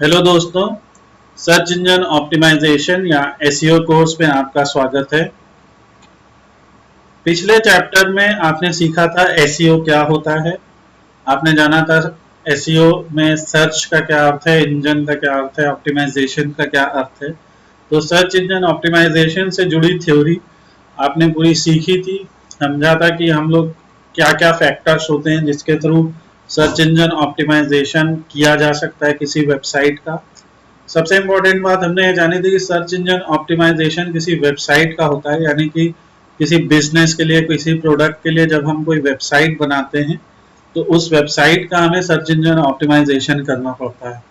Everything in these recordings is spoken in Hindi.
हेलो दोस्तों, सर्च इंजन ऑप्टिमाइजेशन या एसईओ कोर्स में आपका स्वागत है। पिछले चैप्टर में आपने सीखा था एसईओ क्या होता है। आपने जाना था एसईओ में सर्च का क्या अर्थ है, इंजन का क्या अर्थ है, ऑप्टिमाइजेशन का क्या अर्थ है। तो सर्च इंजन ऑप्टिमाइजेशन से जुड़ी थ्योरी आपने पूरी सीखी थी। समझा था कि हम लोग क्या क्या फैक्टर्स होते हैं जिसके थ्रू सर्च इंजन ऑप्टिमाइजेशन किया जा सकता है किसी वेबसाइट का। सबसे इम्पोर्टेंट बात हमने ये जानी थी कि सर्च इंजन ऑप्टिमाइजेशन किसी वेबसाइट का होता है, यानी कि किसी बिजनेस के लिए, किसी प्रोडक्ट के लिए जब हम कोई वेबसाइट बनाते हैं तो उस वेबसाइट का हमें सर्च इंजन ऑप्टिमाइजेशन करना पड़ता है।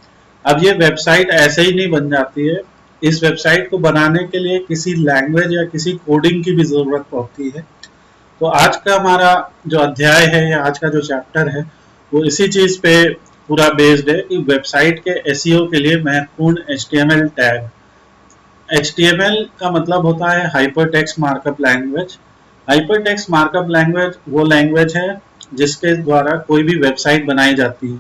अब ये वेबसाइट ऐसे ही नहीं बन जाती है। इस वेबसाइट को बनाने के लिए किसी लैंग्वेज या किसी कोडिंग की भी जरूरत पड़ती है। तो आज का हमारा जो अध्याय है या आज का जो चैप्टर है वो इसी चीज पे पूरा बेस्ड है कि वेबसाइट के एसईओ के लिए महत्वपूर्ण एचटीएमएल टैग। एचटीएमएल का मतलब होता है hyper text markup language. Hyper text markup language वो लैंग्वेज है जिसके द्वारा कोई भी वेबसाइट बनाई जाती है।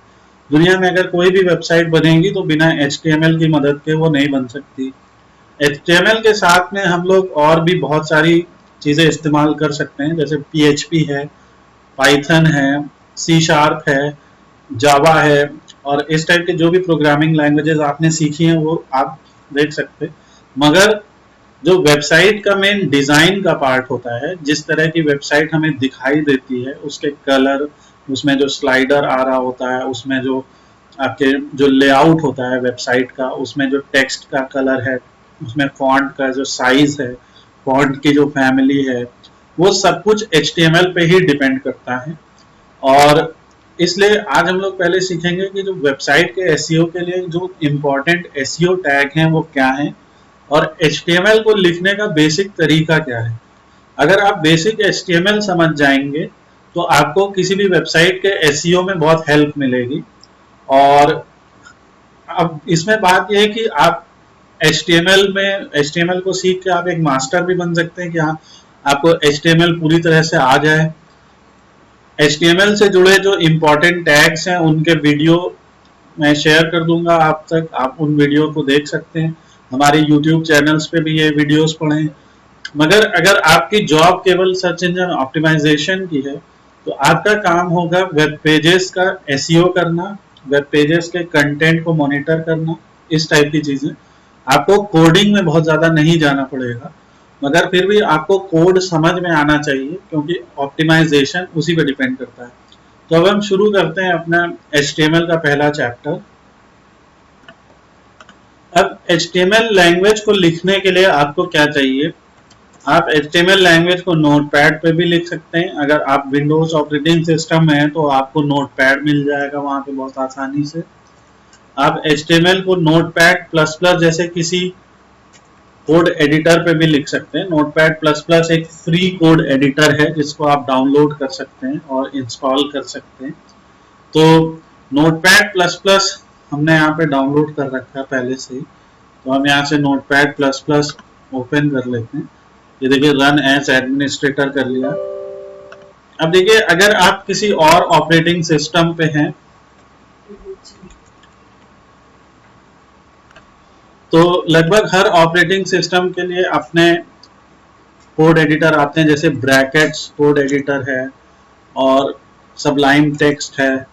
दुनिया में अगर कोई भी वेबसाइट बनेगी तो बिना एचटीएमएल की मदद के वो नहीं बन सकती। एचटीएमएल के साथ में हम लोग और भी बहुत सारी चीजें इस्तेमाल कर सकते हैं, जैसे पीएचपी है, पाइथन है, सी शार्प है, जावा है, और इस टाइप के जो भी प्रोग्रामिंग लैंग्वेजेस आपने सीखी हैं वो आप देख सकते हैं। मगर जो वेबसाइट का मेन डिजाइन का पार्ट होता है, जिस तरह की वेबसाइट हमें दिखाई देती है, उसके कलर, उसमें जो स्लाइडर आ रहा होता है, उसमें जो आपके जो लेआउट होता है वेबसाइट का, उसमें जो टेक्स्ट का कलर है, उसमें फॉन्ट का जो साइज है, फॉन्ट की जो फैमिली है, वो सब कुछ एचटीएमएल पे ही डिपेंड करता है। और इसलिए आज हम लोग पहले सीखेंगे कि जो वेबसाइट के एसईओ के लिए जो इम्पोर्टेंट एसईओ टैग हैं वो क्या हैं, और एचटीएमएल को लिखने का बेसिक तरीका क्या है। अगर आप बेसिक एचटीएमएल समझ जाएंगे तो आपको किसी भी वेबसाइट के एसईओ में बहुत हेल्प मिलेगी। और अब इसमें बात यह है कि आप एचटीएमएल को सीख के आप एक मास्टर भी बन सकते हैं कि हाँ, आपको एचटीएमएल पूरी तरह से आ जाए। एचटीएमएल से जुड़े जो इम्पोर्टेंट टैग्स हैं उनके वीडियो मैं शेयर कर दूंगा आप तक, आप उन वीडियो को देख सकते हैं। हमारे यूट्यूब चैनल्स पे भी ये वीडियोस पढ़ें। मगर अगर आपकी जॉब केवल सर्च इंजन ऑप्टिमाइजेशन की है तो आपका काम होगा वेब पेजेस का एसईओ करना, वेब पेजेस के कंटेंट को मॉनिटर करना, इस टाइप की चीजें। आपको कोडिंग में बहुत ज्यादा नहीं जाना पड़ेगा, मगर फिर भी आपको कोड समझ में आना चाहिए क्योंकि ऑप्टिमाइजेशन उसी पे डिपेंड करता है। तो अब हम शुरू करते हैं अपना एचटीएमएल का पहला चैप्टर। अब एचटीएमएल लैंग्वेज को लिखने के लिए आपको क्या चाहिए। आप एचटीएमएल लैंग्वेज को नोटपैड पे भी लिख सकते हैं। अगर आप विंडोज ऑपरेटिंग सिस्टम में हैं तो आपको नोटपैड मिल जाएगा वहां पे बहुत आसानी से। आप एचटीएमएल को नोटपैड प्लस प्लस जैसे किसी कोड एडिटर पे भी लिख सकते हैं। नोटपैड प्लस प्लस एक फ्री कोड एडिटर है जिसको आप डाउनलोड कर सकते हैं और इंस्टॉल कर सकते हैं। तो नोटपैड प्लस प्लस हमने यहाँ पे डाउनलोड कर रखा है पहले से ही। तो हम यहाँ से नोटपैड प्लस प्लस ओपन कर लेते हैं। ये देखिए रन एज एडमिनिस्ट्रेटर कर लिया। अब देखिए अगर आप किसी और ऑपरेटिंग सिस्टम पे हैं तो लगभग हर ऑपरेटिंग सिस्टम के लिए अपने कोड एडिटर आते हैं, जैसे ब्रैकेट्स कोड एडिटर है और सबलाइम टेक्स्ट है।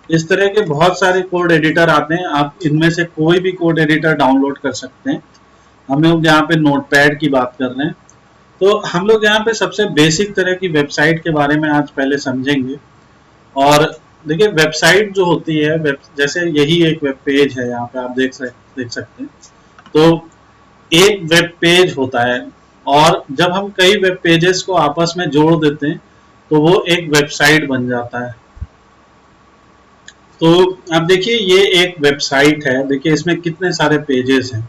इस तरह के बहुत सारे कोड एडिटर आते हैं, आप इनमें से कोई भी कोड एडिटर डाउनलोड कर सकते हैं। हम लोग यहाँ पे नोटपैड की बात कर रहे हैं। तो हम लोग यहाँ पे सबसे बेसिक तरह की वेबसाइट के बारे में आज पहले समझेंगे। और देखिए वेबसाइट जो होती है, जैसे यही एक वेब पेज है, यहाँ पे आप देख सकते हैं। तो एक वेब पेज होता है, और जब हम कई वेब पेजेस को आपस में जोड़ देते हैं तो वो एक वेबसाइट बन जाता है। तो अब देखिए ये एक वेबसाइट है, देखिए इसमें कितने सारे पेजेस हैं।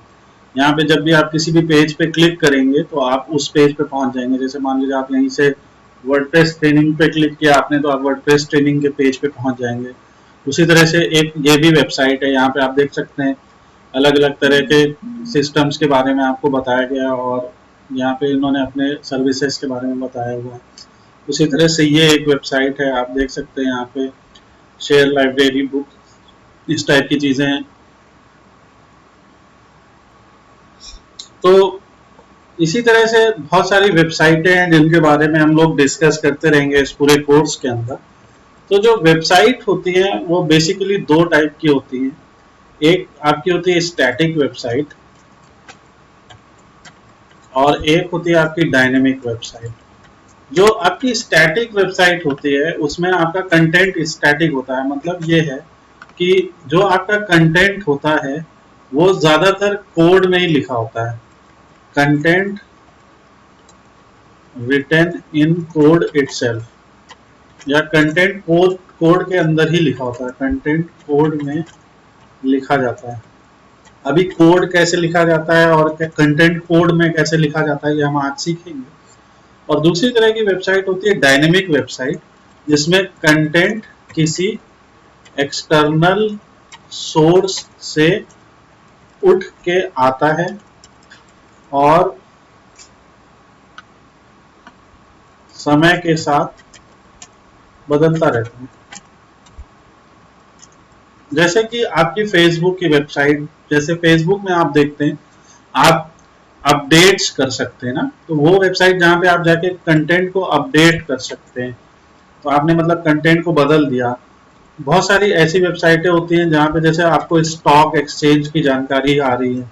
यहाँ पे जब भी आप किसी भी पेज पे क्लिक करेंगे तो आप उस पेज पे पहुंच जाएंगे। जैसे मान लीजिए आप यहीं से वर्डप्रेस ट्रेनिंग पे क्लिक किया आपने, तो आप वर्डप्रेस ट्रेनिंग के पेज पे पहुंच जाएंगे। उसी तरह से एक ये भी वेबसाइट है, यहाँ पे आप देख सकते हैं अलग अलग तरह के सिस्टम्स के बारे में आपको बताया गया, और यहाँ पे इन्होंने अपने सर्विसेज के बारे में बताया हुआ है। उसी तरह से ये एक वेबसाइट है, आप देख सकते हैं यहाँ पे शेयर लाइब्रेरी बुक, इस टाइप की चीज़ें हैं। इसी तरह से बहुत सारी वेबसाइटें हैं जिनके बारे में हम लोग डिस्कस करते रहेंगे इस पूरे कोर्स के अंदर। तो जो वेबसाइट होती है वो बेसिकली दो टाइप की होती हैं। एक आपकी होती है स्टैटिक वेबसाइट और एक होती है आपकी डायनेमिक वेबसाइट। जो आपकी स्टैटिक वेबसाइट होती है उसमें आपका कंटेंट स्टैटिक होता है, मतलब ये है कि जो आपका कंटेंट होता है वो ज्यादातर कोड में ही लिखा होता है। Content written in code itself, या कंटेंट कोड के अंदर ही लिखा होता है, कंटेंट कोड में लिखा जाता है। अभी कोड कैसे लिखा जाता है और कंटेंट कोड में कैसे लिखा जाता है ये हम आज सीखेंगे। और दूसरी तरह की वेबसाइट होती है डायनेमिक वेबसाइट, जिसमें कंटेंट किसी एक्सटर्नल सोर्स से उठ के आता है और समय के साथ बदलता रहता है। जैसे कि आपकी फेसबुक की वेबसाइट, जैसे फेसबुक में आप देखते हैं आप अपडेट्स कर सकते हैं ना, तो वो वेबसाइट जहाँ पे आप जाके कंटेंट को अपडेट कर सकते हैं, तो आपने मतलब कंटेंट को बदल दिया। बहुत सारी ऐसी वेबसाइटें होती हैं जहाँ पे जैसे आपको स्टॉक एक्सचेंज की जानकारी आ रही है,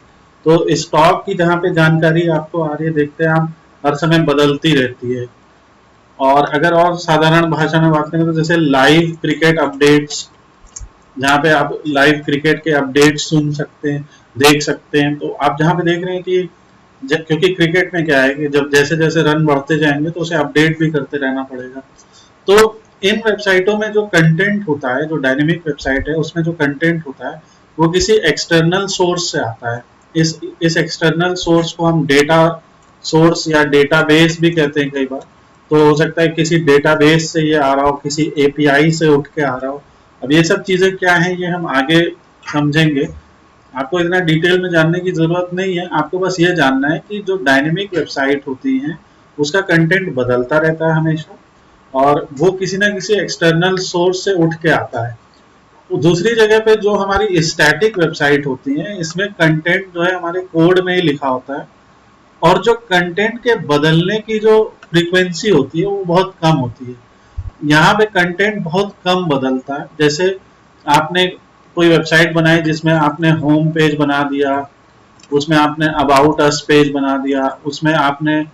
तो स्टॉक की जहाँ पे जानकारी आपको आ रही है, देखते हैं आप हर समय बदलती रहती है। और अगर और साधारण भाषा में बात करें तो जैसे लाइव क्रिकेट अपडेट्स, जहाँ पे आप लाइव क्रिकेट के अपडेट सुन सकते हैं, देख सकते हैं। तो आप जहाँ पे देख रहे हैं कि क्योंकि क्रिकेट में क्या है कि जब जैसे जैसे रन बढ़ते जाएंगे तो उसे अपडेट भी करते रहना पड़ेगा। तो इन वेबसाइटों में जो कंटेंट होता है, जो डायनेमिक वेबसाइट है उसमें जो कंटेंट होता है वो किसी एक्सटर्नल सोर्स से आता है। इस एक्सटर्नल सोर्स को हम डेटा सोर्स या डेटाबेस भी कहते हैं कई बार। तो हो सकता है किसी डेटाबेस से ये आ रहा हो, किसी एपीआई से उठ के आ रहा हो। अब ये सब चीजें क्या हैं ये हम आगे समझेंगे। आपको इतना डिटेल में जानने की जरूरत नहीं है, आपको बस ये जानना है कि जो डायनेमिक वेबसाइट होती हैं उसका कंटेंट बदलता रहता है हमेशा, और वो किसी ना किसी एक्सटर्नल सोर्स से उठ के आता है। दूसरी जगह पे जो हमारी स्टैटिक वेबसाइट होती हैं इसमें कंटेंट जो है हमारे कोड में ही लिखा होता है, और जो कंटेंट के बदलने की जो फ्रीक्वेंसी होती है वो बहुत कम होती है। यहाँ पे कंटेंट बहुत कम बदलता है। जैसे आपने कोई वेबसाइट बनाई जिसमें आपने होम पेज बना दिया, उसमें आपने अबाउट अस पेज बना दिया, उसमें आपने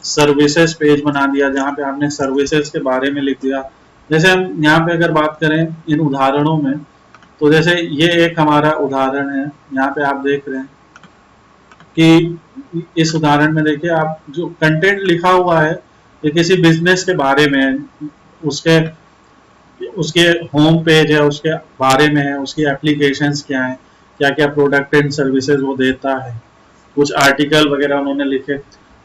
सर्विसेज पेज बना दिया जहाँ पे आपने सर्विसेज के बारे में लिख दिया। जैसे हम यहाँ पे अगर बात करें इन उदाहरणों में, तो जैसे ये एक हमारा उदाहरण है, यहाँ पे आप देख रहे हैं कि इस उदाहरण में देखिए आप जो कंटेंट लिखा हुआ है ये किसी बिजनेस के बारे में है, उसके उसके होम पेज है, उसके बारे में है, उसकी एप्लीकेशंस क्या है, क्या क्या प्रोडक्ट एंड सर्विसेज वो देता है, कुछ आर्टिकल वगैरह उन्होंने लिखे।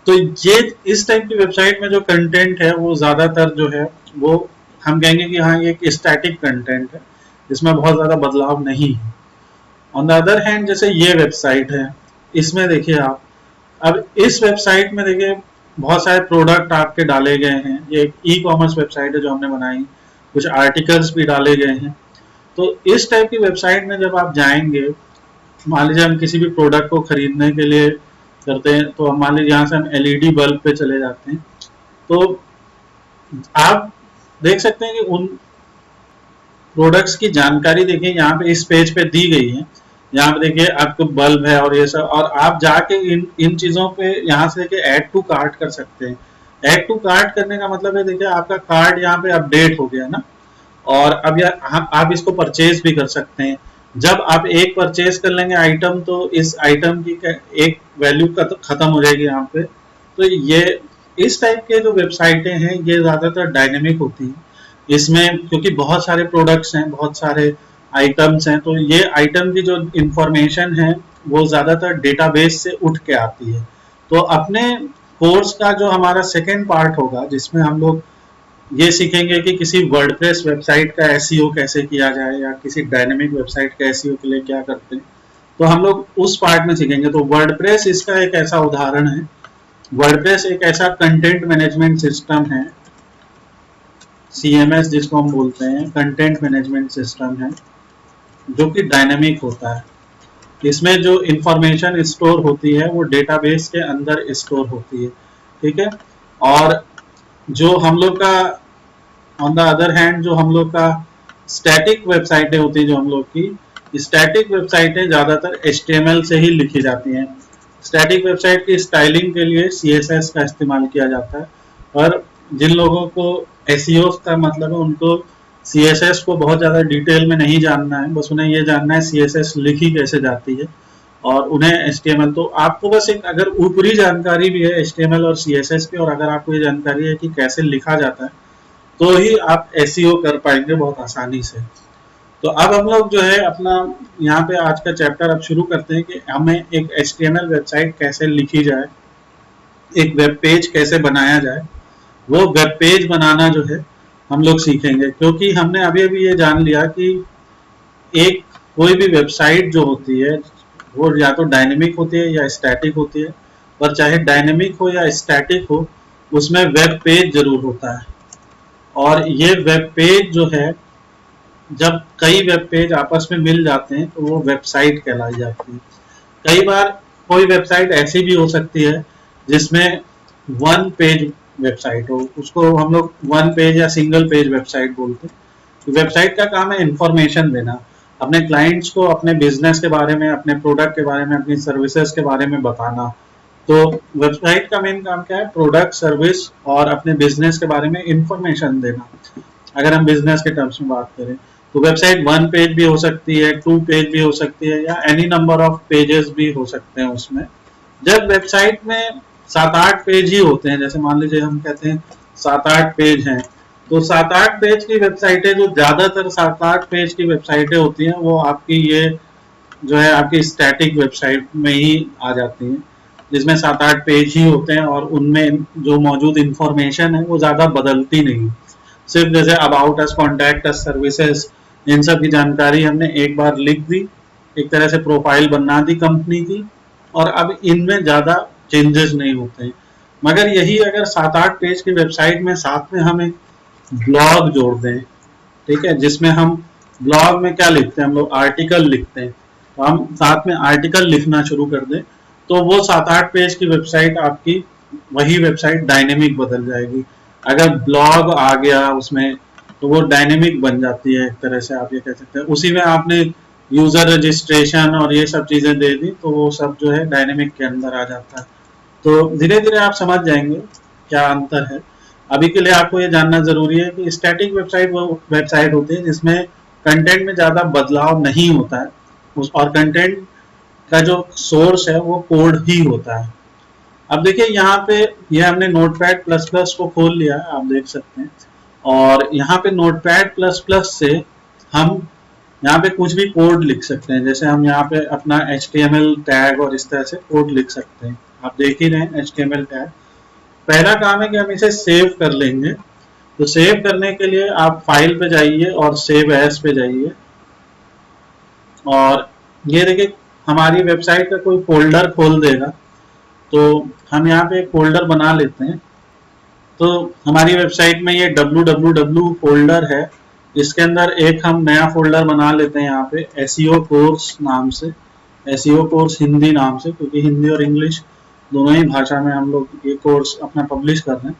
तो ये इस टाइप की वेबसाइट में जो कंटेंट है वो ज्यादातर जो है वो हम कहेंगे कि हाँ ये एक स्टैटिक कंटेंट है, इसमें बहुत ज्यादा बदलाव नहीं है। ऑन द अदर हैंड जैसे ये वेबसाइट है, इसमें देखिए आप, अब इस वेबसाइट में देखिए बहुत सारे प्रोडक्ट आपके डाले गए हैं। ये एक ई कॉमर्स वेबसाइट है जो हमने बनाई, कुछ आर्टिकल्स भी डाले गए हैं। तो इस टाइप की वेबसाइट में जब आप जाएंगे, मान लीजिए हम किसी भी प्रोडक्ट को खरीदने के लिए करते हैं, तो मान लीजिए यहाँ से हम एलईडी बल्ब पे चले जाते हैं, तो आप देख सकते हैं कि उन प्रोडक्ट्स की जानकारी देखिए यहाँ पे इस पेज पे दी गई है। यहाँ पे देखिए आपको बल्ब है और ये सब, और आप जाके इन इन चीजों पे यहाँ से देखिए ऐड टू कार्ट कर सकते हैं। ऐड टू कार्ट करने का मतलब है देखिए आपका कार्ड यहाँ पे अपडेट हो गया ना, और अब आप इसको परचेज भी कर सकते हैं। जब आप एक परचेज कर लेंगे आइटम तो इस आइटम की एक वैल्यू खत्म हो जाएगी यहाँ पे। तो ये इस टाइप के जो वेबसाइटें हैं ये ज्यादातर डायनेमिक होती हैं। इसमें क्योंकि बहुत सारे प्रोडक्ट्स हैं, बहुत सारे आइटम्स हैं, तो ये आइटम की जो इंफॉर्मेशन है वो ज्यादातर डेटाबेस से उठ के आती है। तो अपने कोर्स का जो हमारा सेकेंड पार्ट होगा जिसमें हम लोग ये सीखेंगे कि किसी वर्डप्रेस वेबसाइट का एसईओ कैसे किया जाए या किसी डायनेमिक वेबसाइट का एसईओ के लिए क्या करते हैं, तो हम लोग उस पार्ट में सीखेंगे। तो वर्डप्रेस इसका एक ऐसा उदाहरण है। वर्डप्रेस एक ऐसा कंटेंट मैनेजमेंट सिस्टम है, सीएमएस जिसको हम बोलते हैं, कंटेंट मैनेजमेंट सिस्टम है, जो कि डायनेमिक होता है। इसमें जो इंफॉर्मेशन स्टोर होती है वो डेटाबेस के अंदर स्टोर होती है, ठीक है। और जो हम लोग का ऑन द अदर हैंड जो हम लोग का स्टैटिक वेबसाइटें होती हैं, जो हम लोग की स्टैटिक वेबसाइटें ज़्यादातर HTML से ही लिखी जाती हैं। स्टैटिक वेबसाइट की स्टाइलिंग के लिए CSS का इस्तेमाल किया जाता है, और जिन लोगों को SEO का मतलब है उनको CSS को बहुत ज़्यादा डिटेल में नहीं जानना है, बस उन्हें ये जानना है CSS लिखी कैसे जाती है, और उन्हें HTML, तो आपको बस एक अगर ऊपरी जानकारी भी है HTML और CSS की, और अगर आपको ये जानकारी है कि कैसे लिखा जाता है, तो ही आप SEO कर पाएंगे बहुत आसानी से। तो अब हम लोग जो है अपना यहाँ पे आज का चैप्टर अब शुरू करते हैं कि हमें एक HTML वेबसाइट कैसे लिखी जाए, एक वेब पेज कैसे बनाया जाए। वो वेब पेज बनाना जो है हम लोग सीखेंगे, क्योंकि हमने अभी अभी ये जान लिया कि एक कोई भी वेबसाइट जो होती है वो या तो डायनेमिक होती है या स्टैटिक होती है, और चाहे डायनेमिक हो या स्टैटिक हो उसमें वेब पेज जरूर होता है। और ये वेब पेज जो है, जब कई वेब पेज आपस में मिल जाते हैं तो वो वेबसाइट कहलाई जाती है। कई बार कोई वेबसाइट ऐसी भी हो सकती है जिसमें वन पेज वेबसाइट हो, उसको हम लोग वन पेज या सिंगल पेज वेबसाइट बोलते हैं। तो वेबसाइट का काम है इंफॉर्मेशन देना, अपने क्लाइंट्स को अपने बिजनेस के बारे में, अपने प्रोडक्ट के बारे में, अपनी सर्विसेज के बारे में बताना। तो वेबसाइट का मेन काम क्या है? प्रोडक्ट, सर्विस और अपने बिजनेस के बारे में इंफॉर्मेशन देना। अगर हम बिजनेस के टर्म्स में बात करें तो वेबसाइट वन पेज भी हो सकती है, टू पेज भी हो सकती है, या एनी नंबर ऑफ पेजेस भी हो सकते हैं उसमें। जब वेबसाइट में 7-8 पेज ही होते हैं, जैसे मान लीजिए हम कहते हैं 7-8 पेज हैं, तो 7-8 पेज की वेबसाइटें, जो ज्यादातर 7-8 पेज की वेबसाइटें होती हैं, वो आपकी ये जो है आपकी स्टैटिक वेबसाइट में ही आ जाती हैं, जिसमें 7-8 पेज ही होते हैं, और उनमें जो मौजूद इंफॉर्मेशन है वो ज्यादा बदलती नहीं। सिर्फ जैसे about us, contact us, services, इन सब की जानकारी हमने एक बार लिख दी, एक तरह से प्रोफाइल बना दी कंपनी की, और अब इनमें ज्यादा चेंजेस नहीं होते हैं। मगर यही अगर 7-8 पेज की वेबसाइट में साथ में हम एक ब्लॉग जोड़ दें, ठीक है, जिसमें हम ब्लॉग में क्या लिखते हैं, हम लोग आर्टिकल लिखते हैं, तो हम साथ में आर्टिकल लिखना शुरू कर दें, तो वो 7-8 पेज की वेबसाइट आपकी वही वेबसाइट डायनेमिक बदल जाएगी। अगर ब्लॉग आ गया उसमें तो वो डायनेमिक बन जाती है, एक तरह से आप ये कह सकते हैं। उसी में आपने यूजर रजिस्ट्रेशन और ये सब चीजें दे दी तो वो सब जो है डायनेमिक के अंदर आ जाता है। तो धीरे धीरे आप समझ जाएंगे क्या अंतर है। अभी के लिए आपको ये जानना जरूरी है कि स्टैटिक वेबसाइट वो वेबसाइट होती है जिसमें कंटेंट में ज्यादा बदलाव नहीं होता है, और कंटेंट का जो सोर्स है वो कोड ही होता है। अब देखिए यहाँ पे ये हमने नोटपैड प्लस प्लस को खोल लिया है, आप देख सकते हैं, और यहाँ पे नोटपैड प्लस प्लस से हम यहाँ पे कुछ भी कोड लिख सकते हैं। जैसे हम यहाँ पे अपना HTML टैग और इस तरह से कोड लिख सकते हैं, आप देख ही रहे हैं HTML टैग। पहला काम है कि हम इसे सेव कर लेंगे। तो सेव करने के लिए आप फाइल पे जाइए और सेव एज पे जाइए, और ये देखिए हमारी वेबसाइट का कोई फोल्डर खोल देगा। तो हम यहाँ पे एक फोल्डर बना लेते हैं। तो हमारी वेबसाइट में ये www फोल्डर है, इसके अंदर एक हम नया फोल्डर बना लेते हैं यहाँ पे SEO कोर्स नाम से, SEO कोर्स हिंदी नाम से, क्योंकि हिंदी और इंग्लिश दोनों ही भाषा में हम लोग ये कोर्स अपना पब्लिश कर रहे हैं।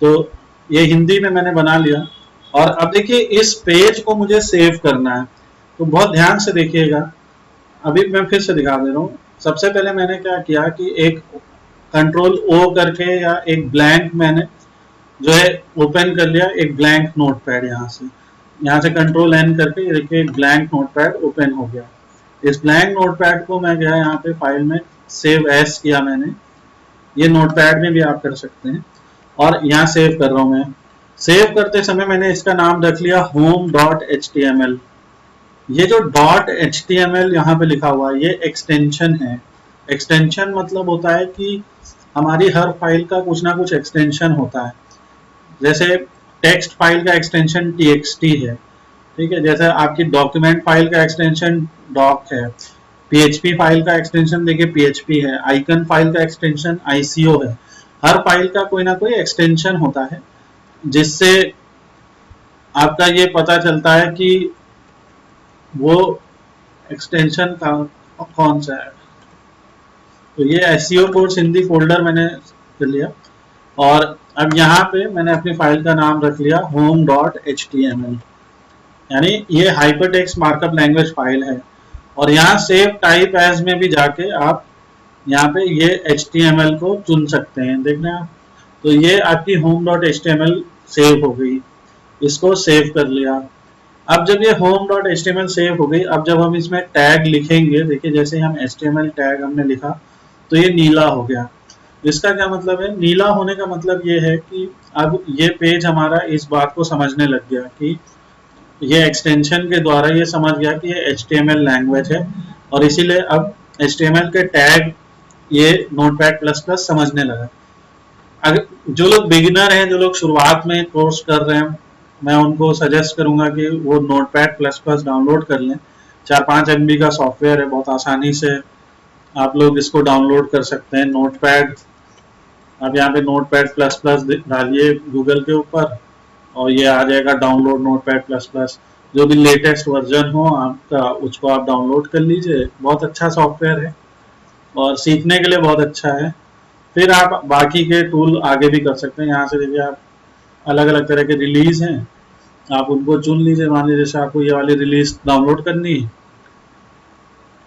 तो ये हिंदी में मैंने बना लिया, और अब देखिए इस पेज को मुझे सेव करना है, तो बहुत ध्यान से देखिएगा। अभी मैं फिर से दिखा दे रहा हूँ। सबसे पहले मैंने क्या किया कि एक कंट्रोल O करके या एक ब्लैंक मैंने जो है ओपन कर लिया, एक ब्लैंक नोटपैड। यहाँ से कंट्रोल N करके ये देखिए एक ब्लैंक नोटपैड ओपन हो गया। इस ब्लैंक नोटपैड को मैं गया यहाँ पे फाइल में सेव एज किया मैंने, ये नोटपैड में भी आप कर सकते हैं, और यहाँ सेव कर रहा हूँ मैं। सेव करते समय मैंने इसका नाम रख लिया home.html। ये जो .html यहाँ पे लिखा हुआ है ये एक्सटेंशन है। एक्सटेंशन मतलब होता है कि हमारी हर फाइल का कुछ ना कुछ एक्सटेंशन होता है। जैसे टेक्स्ट फाइल का एक्सटेंशन txt है, ठीक है, जैसे आपकी डॉक्यूमेंट फाइल का एक्सटेंशन doc है, PHP फाइल का एक्सटेंशन देखिए PHP है, आइकन फाइल का एक्सटेंशन ICO है। हर फाइल का कोई ना कोई एक्सटेंशन होता है, जिससे आपका ये पता चलता है कि वो एक्सटेंशन का कौन सा है। तो ये एसईओ कोर्स हिंदी फोल्डर मैंने कर लिया और अब यहाँ पे मैंने अपनी फाइल का नाम रख लिया home.html, यानी ये हाइपरटेक्स्ट मार्कअप लैंग्वेज फाइल है। और यहाँ सेव टाइप एज में भी जाके आप यहाँ पे ये HTML को चुन सकते हैं, देखना आप। तो ये आपकी home.html सेव हो गई, इसको सेव कर लिया। अब जब ये home.html सेव हो गई, अब जब हम इसमें टैग लिखेंगे, देखिए जैसे हम HTML टैग हमने लिखा तो ये नीला हो गया। इसका क्या मतलब है? नीला होने का मतलब ये है कि अब ये पेज हमारा इस बात को समझने लग गया कि ये एक्सटेंशन के द्वारा ये समझ गया कि ये HTML लैंग्वेज है, और इसीलिए अब HTML के टैग ये Notepad++ समझने लगा। अगर जो लोग बिगिनर हैं, जो लोग शुरुआत में कोर्स कर रहे हैं, मैं उनको सजेस्ट करूंगा कि वो Notepad++ डाउनलोड कर लें। 4-5 MB का सॉफ्टवेयर है, बहुत आसानी से आप लोग इसको डाउनलोड कर सकते हैं। नोटपैड, आप यहाँ पे Notepad++ डालिए गूगल के ऊपर और ये आ जाएगा डाउनलोड Notepad++। जो भी लेटेस्ट वर्जन हो आपका, उसको आप डाउनलोड कर लीजिए। बहुत अच्छा सॉफ्टवेयर है और सीखने के लिए बहुत अच्छा है। फिर आप बाकी के टूल आगे भी कर सकते हैं। यहाँ से देखिए आप अलग अलग तरह के रिलीज हैं, आप उनको चुन लीजिए। मान लीजिए जैसे आपको ये वाली रिलीज डाउनलोड करनी है,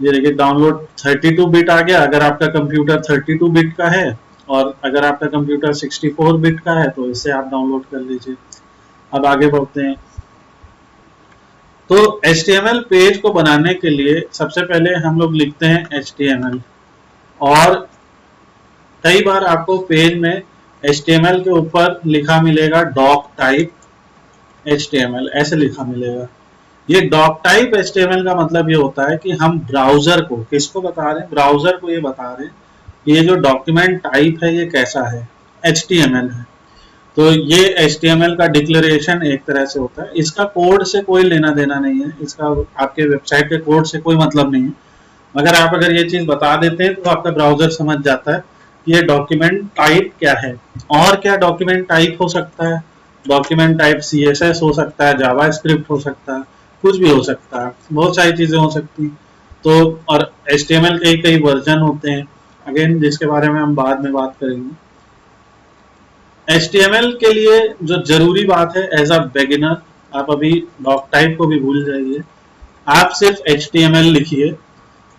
ये देखिए डाउनलोड 32 बिट आ गया। अगर आपका कंप्यूटर 32 बिट का है और अगर आपका कंप्यूटर 64 बिट का है तो इससे आप डाउनलोड कर लीजिए। अब आगे बढ़ते हैं। तो HTML पेज को बनाने के लिए सबसे पहले हम लोग लिखते हैं HTML, और कई बार आपको पेज में HTML के ऊपर लिखा मिलेगा डॉक टाइप HTML, ऐसे लिखा मिलेगा। ये डॉक टाइप HTML का मतलब ये होता है कि हम ब्राउजर को, किसको बता रहे हैं? ब्राउजर को ये बता रहे हैं कि ये जो डॉक्यूमेंट टाइप है ये कैसा है, HTML है। तो ये HTML का डिक्लेरेशन एक तरह से होता है। इसका कोड से कोई लेना देना नहीं है, इसका आपके वेबसाइट के कोड से कोई मतलब नहीं है, मगर आप अगर ये चीज बता देते हैं तो आपका ब्राउजर समझ जाता है कि ये डॉक्यूमेंट टाइप क्या है। और क्या डॉक्यूमेंट टाइप हो सकता है? डॉक्यूमेंट टाइप CSS हो सकता है, जावास्क्रिप्ट हो सकता है, कुछ भी हो सकता है, बहुत सारी चीजें हो सकती। तो और HTML के कई वर्जन होते हैं, अगेन जिसके बारे में हम बाद में बात करेंगे। HTML के लिए जो जरूरी बात है एज अ बिगिनर, आप अभी डॉक टाइप को भी भूल जाइए, आप सिर्फ HTML लिखिए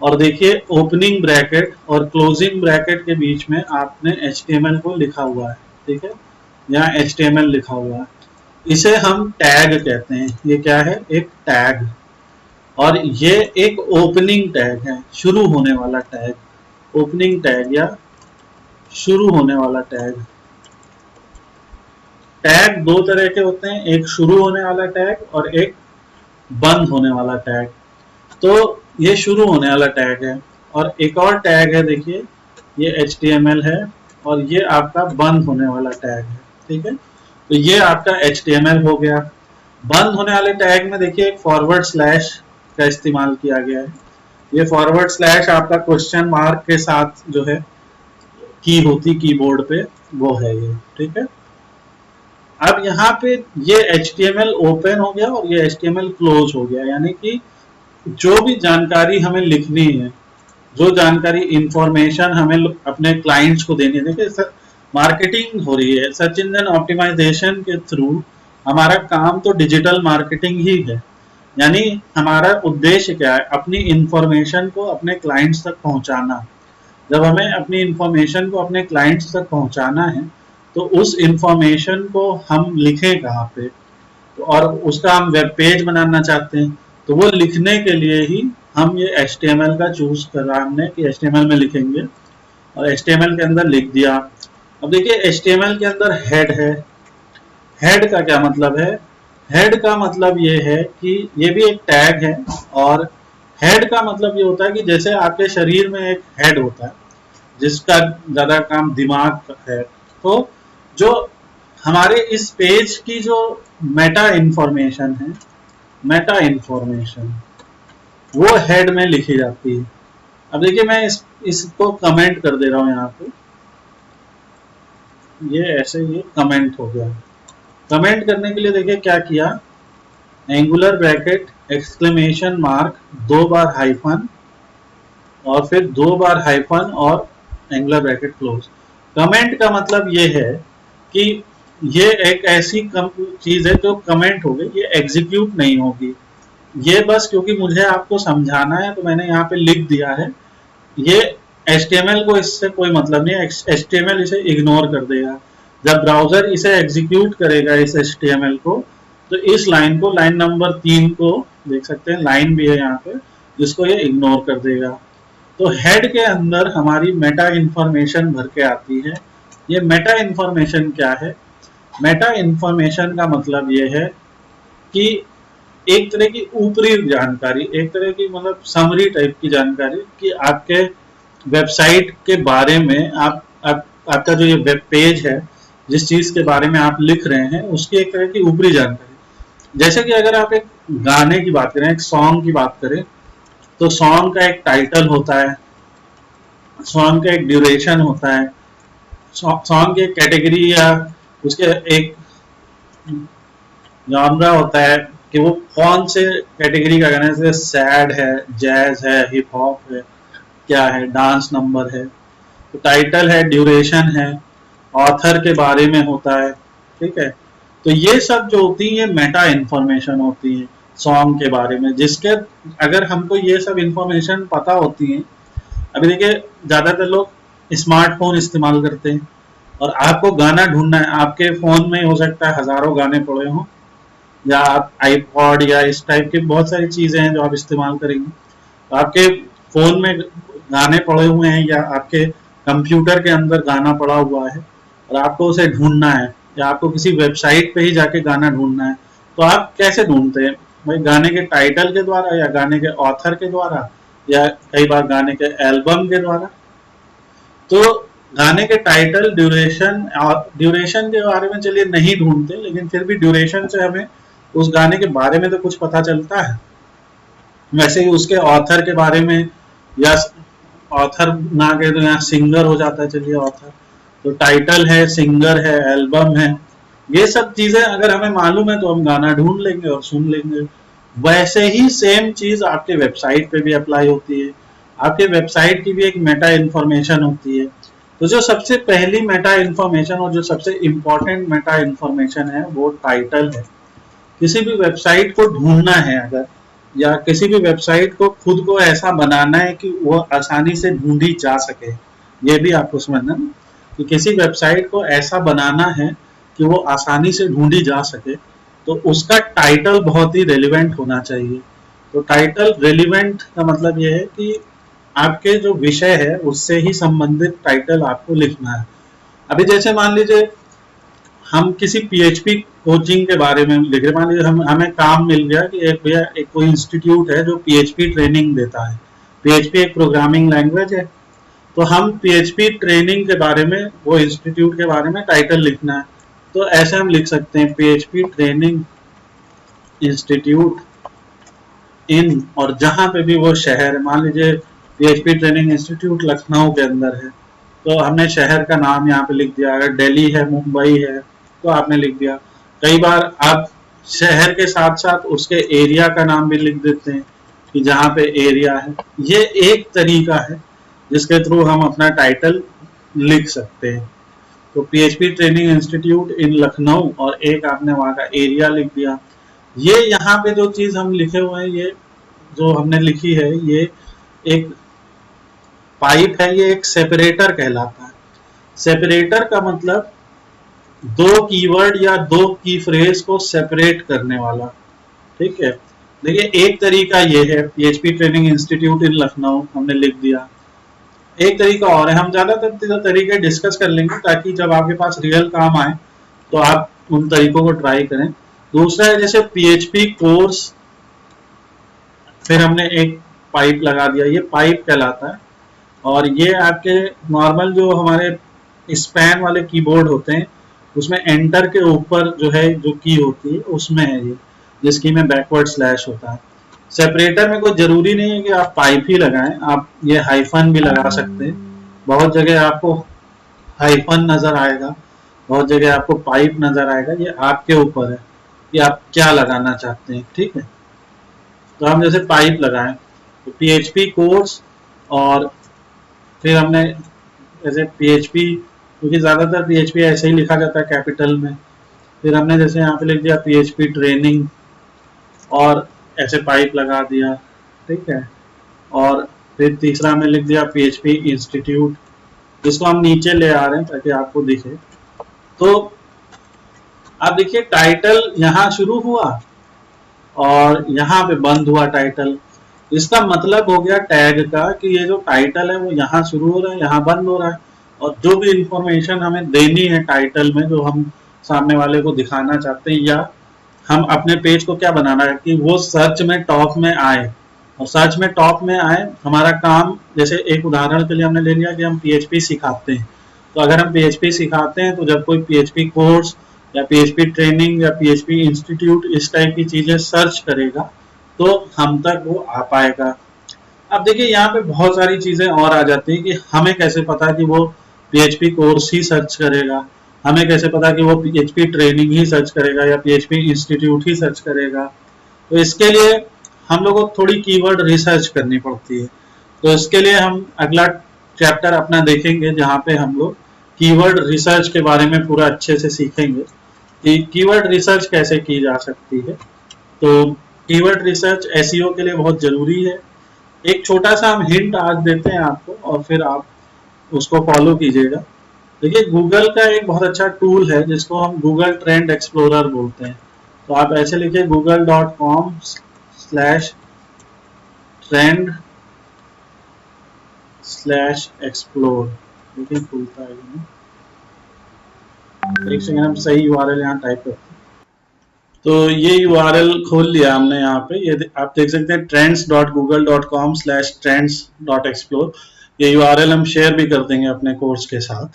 और देखिए ओपनिंग ब्रैकेट और क्लोजिंग ब्रैकेट के बीच में आपने HTML को लिखा हुआ है, ठीक है, यहाँ HTML लिखा हुआ है। इसे हम टैग कहते हैं। ये क्या है? एक टैग। और ये एक ओपनिंग टैग है, शुरू होने वाला टैग, ओपनिंग टैग या शुरू होने वाला टैग। टैग दो तरह के होते हैं, एक शुरू होने वाला टैग और एक बंद होने वाला टैग। तो ये शुरू होने वाला टैग है, और एक और टैग है, देखिए ये HTML है और ये आपका बंद होने वाला टैग है, ठीक है। तो ये आपका HTML हो गया। बंद होने वाले टैग में देखिए एक फॉरवर्ड स्लैश का इस्तेमाल किया गया है। ये फॉरवर्ड स्लैश आपका क्वेश्चन मार्क के साथ जो है की होती कीबोर्ड पे, वो है ये, ठीक है। अब यहाँ पे ये HTML ओपन हो गया और ये HTML क्लोज हो गया, यानी कि जो भी जानकारी हमें लिखनी है, जो जानकारी इंफॉर्मेशन हमें अपने क्लाइंट्स को देनी है, देखिए मार्केटिंग हो रही है, सर्च इंजन ऑप्टिमाइजेशन के थ्रू हमारा काम तो डिजिटल मार्केटिंग ही है। यानी हमारा उद्देश्य क्या है? अपनी इंफॉर्मेशन को अपने क्लाइंट्स तक पहुंचाना। जब हमें अपनी इंफॉर्मेशन को अपने क्लाइंट्स तक पहुंचाना है तो उस इंफॉर्मेशन को हम लिखें कहाँ पे, और उसका हम वेब पेज बनाना चाहते हैं, तो वो लिखने के लिए ही हम ये HTML का चूज कर रहा हमने कि HTML में लिखेंगे, और HTML के अंदर लिख दिया। अब देखिए HTML के अंदर हेड है। हेड का क्या मतलब है? हेड का मतलब ये है कि ये भी एक टैग है, और हेड का मतलब ये होता है कि जैसे आपके शरीर में एक हेड होता है जिसका ज्यादा काम दिमाग का है, तो जो हमारे इस पेज की जो मेटा इंफॉर्मेशन है, मेटा इंफॉर्मेशन वो हेड में लिखी जाती है। अब देखिए मैं इसको कमेंट कर दे रहा हूं यहाँ पे, ये ऐसे ये कमेंट हो गया। कमेंट करने के लिए देखिए क्या किया, एंगुलर ब्रैकेट एक्सक्लेमेशन मार्क 2 बार हाइफन और फिर 2 बार हाइफन और एंगुलर ब्रैकेट क्लोज। कमेंट का मतलब ये है कि ये एक ऐसी चीज है जो कमेंट होगी, ये एग्जीक्यूट नहीं होगी। ये बस क्योंकि मुझे आपको समझाना है तो मैंने यहाँ पे लिख दिया है। ये HTML को इससे कोई मतलब नहीं है, HTML इसे इग्नोर कर देगा। जब ब्राउजर इसे एग्जीक्यूट करेगा इस HTML को, तो इस लाइन को, लाइन नंबर 3 को देख सकते हैं, लाइन भी है यहाँ पे, जिसको ये इग्नोर कर देगा। तो हेड के अंदर हमारी मेटा इंफॉर्मेशन भर के आती है। ये मेटा इंफॉर्मेशन क्या है? मेटा इंफॉर्मेशन का मतलब ये है कि एक तरह की ऊपरी जानकारी, एक तरह की मतलब समरी टाइप की जानकारी कि आपके वेबसाइट के बारे में आपका जो ये वेब पेज है, जिस चीज के बारे में आप लिख रहे हैं, उसकी एक तरह की ऊपरी जानकारी। जैसे कि अगर आप एक गाने की बात करें, एक सॉन्ग की बात करें, तो सॉन्ग का एक टाइटल होता है, सॉन्ग का एक ड्यूरेशन होता है, सॉन्ग की कैटेगरी या उसके एक जॉनरा होता है कि वो कौन से कैटेगरी का गाना है, जैसे सैड है, जैज है, हिप हॉप है, क्या है, डांस नंबर है। तो टाइटल है, ड्यूरेशन है, ऑथर के बारे में होता है, ठीक है। तो ये सब जो होती है ये मेटा इंफॉर्मेशन होती है सॉन्ग के बारे में, जिसके अगर हमको ये सब इंफॉर्मेशन पता होती है। अभी देखिए ज्यादातर लोग स्मार्टफोन इस्तेमाल करते हैं और आपको गाना ढूंढना है, आपके फोन में हो सकता है हजारों गाने पड़े हों, या आप आईपॉड या इस टाइप की बहुत सारी चीजें हैं जो आप इस्तेमाल करेंगे। तो आपके फोन में गाने पड़े हुए हैं या आपके कंप्यूटर के अंदर गाना पड़ा हुआ है और आपको उसे ढूंढना है, या आपको किसी वेबसाइट पे ही जाके गाना ढूंढना है, तो आप कैसे ढूंढते हैं भाई? गाने के टाइटल के द्वारा, या गाने के ऑथर के द्वारा, या कई बार गाने के एल्बम के द्वारा। तो गाने के टाइटल, ड्यूरेशन के बारे में चलिए नहीं ढूंढते, लेकिन फिर भी ड्यूरेशन से हमें उस गाने के बारे में तो कुछ पता चलता है। वैसे ही उसके ऑथर के बारे में, या ऑथर ना कहे तो यहाँ सिंगर हो जाता है, चलिए ऑथर, तो टाइटल है, सिंगर है, एल्बम है, ये सब चीजें अगर हमें मालूम है तो हम गाना ढूंढ लेंगे और सुन लेंगे। वैसे ही सेम चीज आपके वेबसाइट पे भी अप्लाई होती है। आपके वेबसाइट की भी एक मेटा इंफॉर्मेशन होती है। तो जो सबसे पहली मेटा इंफॉर्मेशन और जो सबसे इम्पोर्टेंट मेटा इंफॉर्मेशन है वो टाइटल है। किसी भी वेबसाइट को ढूंढना है अगर, या किसी भी वेबसाइट को खुद को ऐसा बनाना है कि वो आसानी से ढूंढी जा सके, ये भी आपको समझना है कि किसी वेबसाइट को ऐसा बनाना है कि वो आसानी से ढूंढी जा सके, तो उसका टाइटल बहुत ही रेलिवेंट होना चाहिए। तो टाइटल रेलिवेंट का मतलब ये है कि आपके जो विषय है उससे ही संबंधित टाइटल आपको लिखना है। अभी जैसे मान लीजिए हम किसी PHP कोचिंग के बारे में लिख रहे, मान लीजिए हमें काम मिल गया कि एक भैया एक कोई इंस्टीट्यूट है जो PHP ट्रेनिंग देता है। PHP एक प्रोग्रामिंग लैंग्वेज है, तो हम PHP ट्रेनिंग के बारे में, वो इंस्टीट्यूट के बारे में टाइटल लिखना है। तो ऐसे हम लिख सकते हैं PHP ट्रेनिंग इंस्टीट्यूट इन, और जहां पे भी वो शहर, मान लीजिए PHP ट्रेनिंग इंस्टीट्यूट लखनऊ के अंदर है, तो हमने शहर का नाम यहाँ पे लिख दिया। अगर दिल्ली है, मुंबई है, तो आपने लिख दिया। कई बार आप शहर के साथ साथ उसके एरिया का नाम भी लिख देते हैं कि जहाँ पे एरिया है। ये एक तरीका है जिसके थ्रू हम अपना टाइटल लिख सकते हैं। तो PHP ट्रेनिंग इंस्टीट्यूट इन लखनऊ, और एक आपने वहाँ का एरिया लिख दिया। ये यहाँ पे जो चीज हम लिखे हुए हैं, ये जो हमने लिखी है, ये एक पाइप है, ये एक सेपरेटर कहलाता है। सेपरेटर का मतलब दो कीवर्ड या दो की फ्रेज को सेपरेट करने वाला, ठीक है। देखिए एक तरीका ये है, PHP ट्रेनिंग इंस्टीट्यूट इन लखनऊ हमने लिख दिया। एक तरीका और है, हम ज्यादातर तरीके डिस्कस कर लेंगे ताकि जब आपके पास रियल काम आए तो आप उन तरीकों को ट्राई करें। दूसरा है जैसे PHP कोर्स, फिर हमने एक पाइप लगा दिया, ये पाइप कहलाता है। और ये आपके नॉर्मल जो हमारे स्पैन वाले कीबोर्ड होते हैं, उसमें एंटर के ऊपर जो है जो की होती है उसमें है ये, जिसकी में बैकवर्ड स्लैश होता है। सेपरेटर में कोई जरूरी नहीं है कि आप पाइप ही लगाएं, आप ये हाइफन भी लगा सकते हैं। बहुत जगह आपको हाइफन नजर आएगा, बहुत जगह आपको पाइप नजर आएगा, ये आपके ऊपर है कि आप क्या लगाना चाहते हैं, ठीक है। तो हम जैसे पाइप लगाएं, तो PHP कोर्स और फिर हमने जैसे PHP, क्योंकि ज़्यादातर PHP ऐसे ही लिखा जाता है कैपिटल में, फिर हमने जैसे यहाँ पे लिख दिया PHP ट्रेनिंग और ऐसे पाइप लगा दिया, ठीक है। और फिर तीसरा हमने लिख दिया PHP इंस्टीट्यूट, जिसको हम नीचे ले आ रहे हैं ताकि आपको दिखे। तो आप देखिए टाइटल यहाँ शुरू हुआ और यहाँ पे बंद हुआ टाइटल। इसका मतलब हो गया टैग का कि ये जो टाइटल है वो यहाँ शुरू हो रहा है, यहाँ बंद हो रहा है, और जो भी इंफॉर्मेशन हमें देनी है टाइटल में, जो हम सामने वाले को दिखाना चाहते हैं, या हम अपने पेज को क्या बनाना है कि वो सर्च में टॉप में आए, और सर्च में टॉप में आए हमारा काम। जैसे एक उदाहरण के लिए हमने ले लिया कि हम PHP सिखाते हैं, तो अगर हम PHP सिखाते हैं तो जब कोई PHP कोर्स या PHP ट्रेनिंग या PHP इंस्टीट्यूट इस टाइप की चीजें सर्च करेगा तो हम तक वो आ पाएगा। अब देखिए यहाँ पे बहुत सारी चीजें और आ जाती हैं कि हमें कैसे पता कि वो PHP कोर्स ही सर्च करेगा, हमें कैसे पता कि वो PHP ट्रेनिंग ही सर्च करेगा या PHP इंस्टीट्यूट ही सर्च करेगा। तो इसके लिए हम लोगों को थोड़ी कीवर्ड रिसर्च करनी पड़ती है। तो इसके लिए हम अगला चैप्टर अपना देखेंगे जहाँ पे हम लोग कीवर्ड रिसर्च के बारे में पूरा अच्छे से सीखेंगे कि कीवर्ड रिसर्च कैसे की जा सकती है। तो कीवर्ड रिसर्च SEO के लिए बहुत जरूरी है। एक छोटा सा हम हिंट आज देते हैं आपको और फिर आप उसको फॉलो कीजिएगा। देखिए गूगल का एक बहुत अच्छा टूल है जिसको हम गूगल ट्रेंड एक्सप्लोरर बोलते हैं। तो आप ऐसे लिखिए google.com/trend/explore, देखिए खुलता है। एक सेकंड हम सही URL यहाँ टाइप करते हैं। तो ये URL खोल लिया हमने यहाँ पे, ये आप देख सकते हैं trends.google.com/trends.explore। ये URL हम शेयर भी कर देंगे अपने कोर्स के साथ,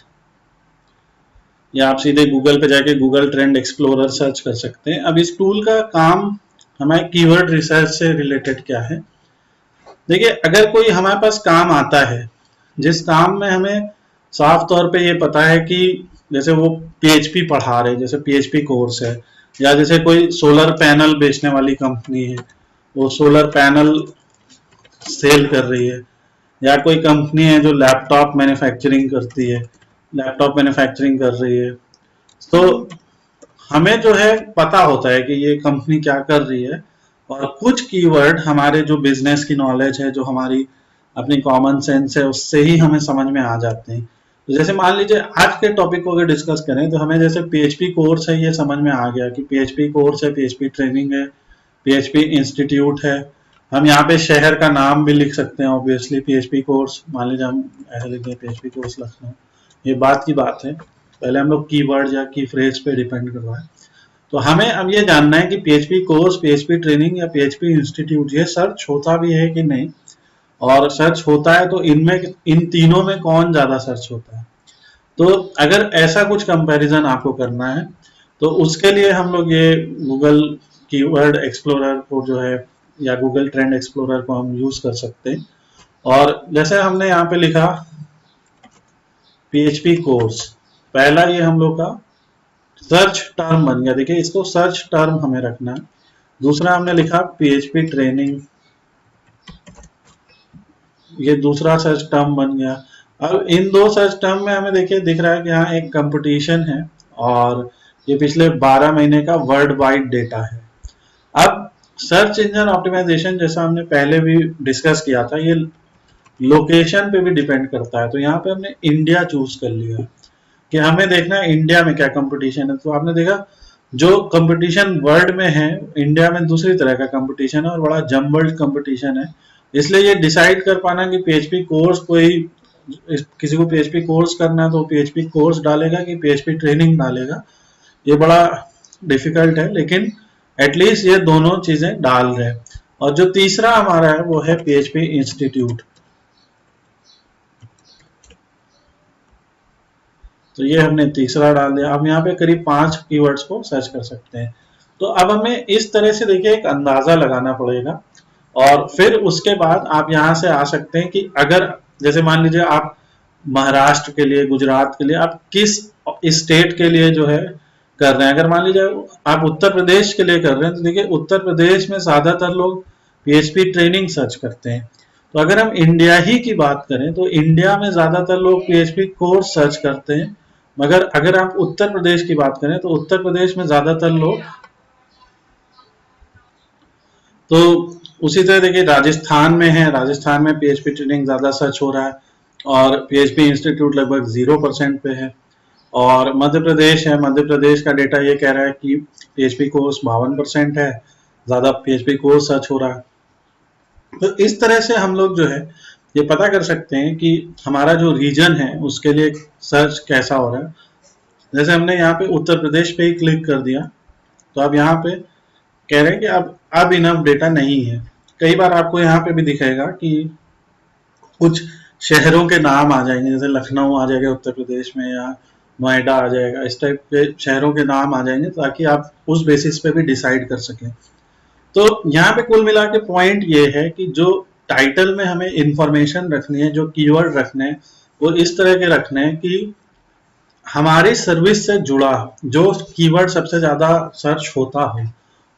या आप सीधे गूगल पे जाके गूगल ट्रेंड एक्सप्लोरर सर्च कर सकते हैं। अब इस टूल का काम हमारे कीवर्ड रिसर्च से रिलेटेड क्या है। देखिए अगर कोई हमारे पास काम आता है जिस काम में हमें साफ तौर पे ये पता है कि जैसे वो PHP पढ़ा रहे, जैसे PHP कोर्स है, या जैसे कोई सोलर पैनल बेचने वाली कंपनी है, वो सोलर पैनल सेल कर रही है, या कोई कंपनी है जो लैपटॉप मैन्युफैक्चरिंग करती है, लैपटॉप मैन्युफैक्चरिंग कर रही है, तो हमें जो है पता होता है कि ये कंपनी क्या कर रही है, और कुछ कीवर्ड हमारे जो बिजनेस की नॉलेज है, जो हमारी अपनी कॉमन सेंस है, उससे ही हमें समझ में आ जाते हैं। तो जैसे मान लीजिए आज के टॉपिक को अगर डिस्कस करें तो हमें जैसे PHP कोर्स है ये समझ में आ गया कि PHP कोर्स है, PHP ट्रेनिंग है, PHP इंस्टीट्यूट है। हम यहाँ पे शहर का नाम भी लिख सकते हैं ऑब्वियसली, PHP कोर्स, मान लीजिए हम ऐसे लिखते हैं PHP कोर्स लखनऊ। ये बात की बात है, पहले हम लोग कीवर्ड या की फ्रेज पे डिपेंड कर रहा है। तो हमें अब ये जानना है कि PHP कोर्स, PHP ट्रेनिंग या PHP इंस्टीट्यूट ये सर्च होता भी है कि नहीं, और सर्च होता है तो इनमें इन तीनों में कौन ज्यादा सर्च होता है। तो अगर ऐसा कुछ कंपैरिजन आपको करना है तो उसके लिए हम लोग ये गूगल कीवर्ड एक्सप्लोरर को जो है, या गूगल ट्रेंड एक्सप्लोरर को हम यूज कर सकते हैं। और जैसे हमने यहाँ पे लिखा PHP कोर्स, पहला ये हम लोग का सर्च टर्म बन गया। देखिए इसको सर्च टर्म हमें रखना है। दूसरा हमने लिखा PHP ट्रेनिंग, ये दूसरा सर्च टर्म बन गया। अब इन दो सर्च टर्म में हमें देखिए दिख रहा है कि यहाँ एक कंपटीशन है, और ये पिछले 12 महीने का वर्ल्ड वाइड डेटा है। अब सर्च इंजन ऑप्टिमाइजेशन जैसा हमने पहले भी डिस्कस किया था, ये लोकेशन पे भी डिपेंड करता है। तो यहाँ पे हमने इंडिया चूज कर लिया कि हमें देखना है इंडिया में क्या कंपटीशन है। तो आपने देखा जो कंपटीशन वर्ल्ड में है, इंडिया में दूसरी तरह का कंपटीशन है और बड़ा जम्बल्ड कंपटीशन है। इसलिए ये डिसाइड कर पाना कि PHP कोर्स, कोई किसी को PHP कोर्स करना है तो PHP कोर्स डालेगा कि PHP ट्रेनिंग डालेगा, ये बड़ा डिफिकल्ट है, लेकिन एटलीस्ट ये दोनों चीजें डाल रहे हैं। और जो तीसरा हमारा है वो है PHP इंस्टीट्यूट। तो ये हमने तीसरा डाल दिया। अब यहाँ पे करीब 5 कीवर्ड्स को सर्च कर सकते हैं। तो अब हमें इस तरह से देखिए एक अंदाजा लगाना पड़ेगा, और फिर उसके बाद आप यहाँ से आ सकते हैं कि अगर जैसे मान लीजिए आप महाराष्ट्र के लिए, गुजरात के लिए, आप किस स्टेट के लिए जो है कर रहे हैं। अगर मान लीजिए आप उत्तर प्रदेश के लिए कर रहे हैं तो देखिए उत्तर प्रदेश में ज्यादातर लोग PHP ट्रेनिंग सर्च करते हैं। तो अगर हम इंडिया ही की बात करें तो इंडिया में ज़्यादातर लोग पीएचपी कोर्स सर्च करते हैं, मगर अगर आप उत्तर प्रदेश की बात करें तो उत्तर प्रदेश में ज़्यादातर लोग, तो उसी तरह देखिए राजस्थान में है, राजस्थान में पीएचपी ट्रेनिंग ज़्यादा सर्च हो रहा है और पीएचपी इंस्टीट्यूट लगभग 0% पे है। और मध्य प्रदेश है, मध्य प्रदेश का डेटा ये कह रहा है कि पीएचपी कोर्स 52% है, ज़्यादा पीएचपी कोर्स सर्च हो रहा है। तो इस तरह से हम लोग जो है ये पता कर सकते हैं कि हमारा जो रीजन है उसके लिए सर्च कैसा हो रहा है। जैसे हमने यहाँ पे उत्तर प्रदेश पे ही क्लिक कर दिया तो अब यहाँ पे कह रहे हैं कि अब इनफ डेटा नहीं है। कई बार आपको यहाँ पे भी दिखेगा कि कुछ शहरों के नाम आ जाएंगे, जैसे लखनऊ आ जाएगा उत्तर प्रदेश में या नोएडा आ जाएगा, इस टाइप के शहरों के नाम आ जाएंगे ताकि आप उस बेसिस पे भी डिसाइड कर सकें। तो यहाँ पे कुल मिला के पॉइंट ये है कि जो टाइटल में हमें इंफॉर्मेशन रखनी है, जो कीवर्ड रखने हैं वो इस तरह के रखने हैं कि हमारी सर्विस से जुड़ा जो कीवर्ड सबसे ज्यादा सर्च होता हो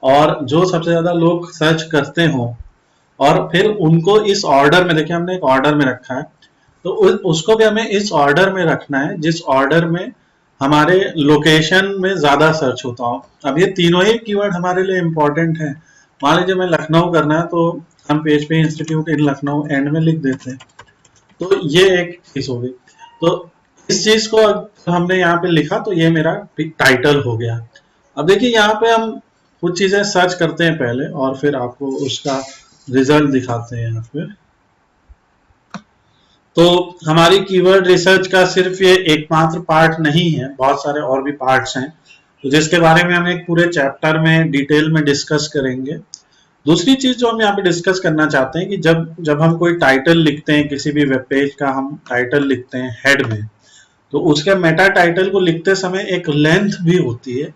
और जो सबसे ज्यादा लोग सर्च करते हो, और फिर उनको इस ऑर्डर में, देखिए हमने एक ऑर्डर में रखा है, तो उसको भी हमें इस ऑर्डर में रखना है जिस ऑर्डर में हमारे लोकेशन में ज्यादा सर्च होता हो। अब ये तीनों ही कीवर्ड हमारे लिए इंपॉर्टेंट है। मान लीजिए मैं लखनऊ करना है तो हम PHP institute in Lucknow and में लिख देते हैं, तो ये एक चीज हो गई। तो इस चीज को हमने यहाँ पे लिखा तो ये मेरा टाइटल हो गया। अब देखिए यहाँ पे हम कुछ चीजें सर्च करते हैं पहले और फिर आपको उसका रिजल्ट दिखाते हैं यहाँ पे। तो हमारी कीवर्ड रिसर्च का सिर्फ ये एकमात्र पार्ट नहीं है, बहुत सारे और भी पार्ट्स हैं तो जिसके बारे में हम एक पूरे चैप्टर में डिटेल में डिस्कस करेंगे। दूसरी चीज जो हम यहाँ पे डिस्कस करना चाहते हैं कि जब हम कोई टाइटल लिखते हैं, किसी भी वेब पेज का हम टाइटल लिखते हैं हेड में, तो उसके मेटा टाइटल को लिखते समय एक लेंथ भी होती है।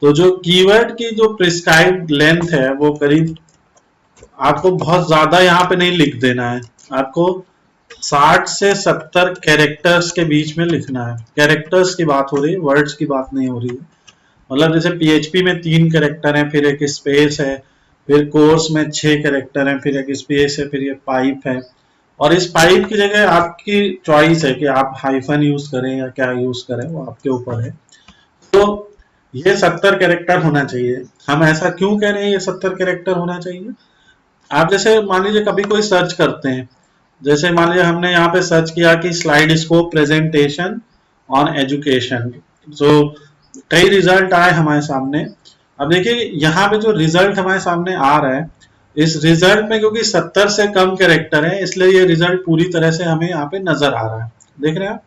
तो जो कीवर्ड की जो प्रिस्क्राइब्ड लेंथ है वो करीब, आपको बहुत ज्यादा यहाँ पे नहीं लिख देना है, आपको 60 से 70 कैरेक्टर्स के बीच में लिखना है। कैरेक्टर्स की बात हो रही है, वर्ड्स की बात नहीं हो रही है। मतलब जैसे पीएचपी में 3 कैरेक्टर हैं, फिर एक स्पेस है, फिर कोर्स में 6 कैरेक्टर हैं, फिर एक स्पेस है, फिर ये पाइप है। और इस पाइप की जगह आपकी चॉइस है कि आप हाइफन यूज करें या क्या यूज करें, वो आपके ऊपर है। तो ये 70 कैरेक्टर होना चाहिए। हम ऐसा क्यों कह रहे हैं ये 70 कैरेक्टर होना चाहिए? आप जैसे मान लीजिए कभी कोई सर्च करते हैं, जैसे मान लीजिए हमने यहाँ पे सर्च किया कि slide scope presentation on education, तो कई रिजल्ट आए हमारे सामने। अब देखिए यहाँ पे जो रिजल्ट हमारे सामने आ रहा है, इस रिजल्ट में क्योंकि 70 से कम कैरेक्टर है इसलिए ये रिजल्ट पूरी तरह से हमें यहाँ पे नजर आ रहा है, देख रहे हैं आप।